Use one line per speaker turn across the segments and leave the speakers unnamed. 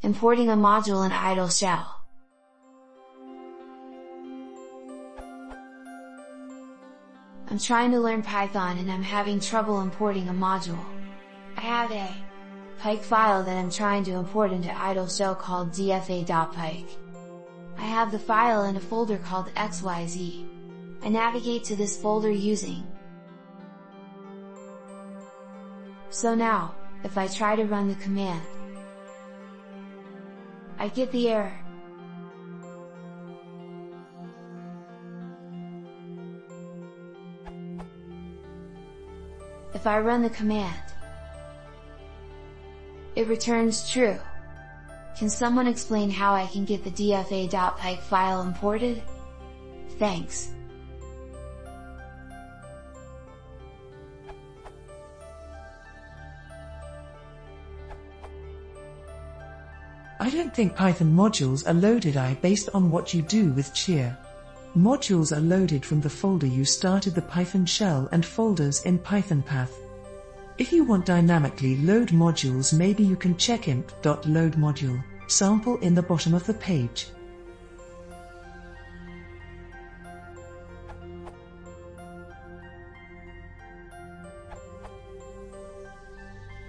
Importing a module in idle shell. I'm trying to learn Python and I'm having trouble importing a module. I have a Pike file that I'm trying to import into idle shell called dfa.pike. I have the file in a folder called xyz. I navigate to this folder using. So now, if I try to run the command, I get the error. If I run the command, it returns true. Can someone explain how I can get the dfa.pike file imported? Thanks.
I don't think Python modules are loaded based on what you do with cheer. Modules are loaded from the folder you started the Python shell and folders in Python path. If you want dynamically load modules, maybe you can check imp.load module sample in the bottom of the page.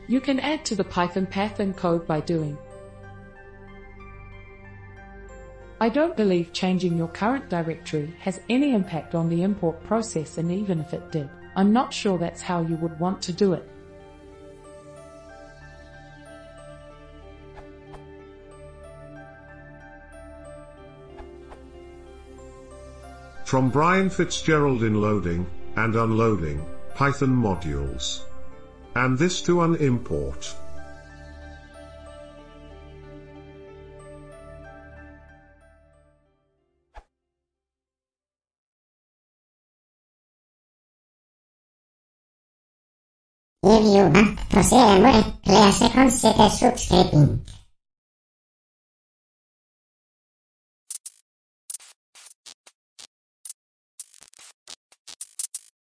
You can add to the Python path and code by doing. I don't believe changing your current directory has any impact on the import process, and even if it did, I'm not sure that's how you would want to do it.
From Brian Fitzgerald in loading and unloading Python modules. And this to unimport.
If you want to see more classic consider subscribing.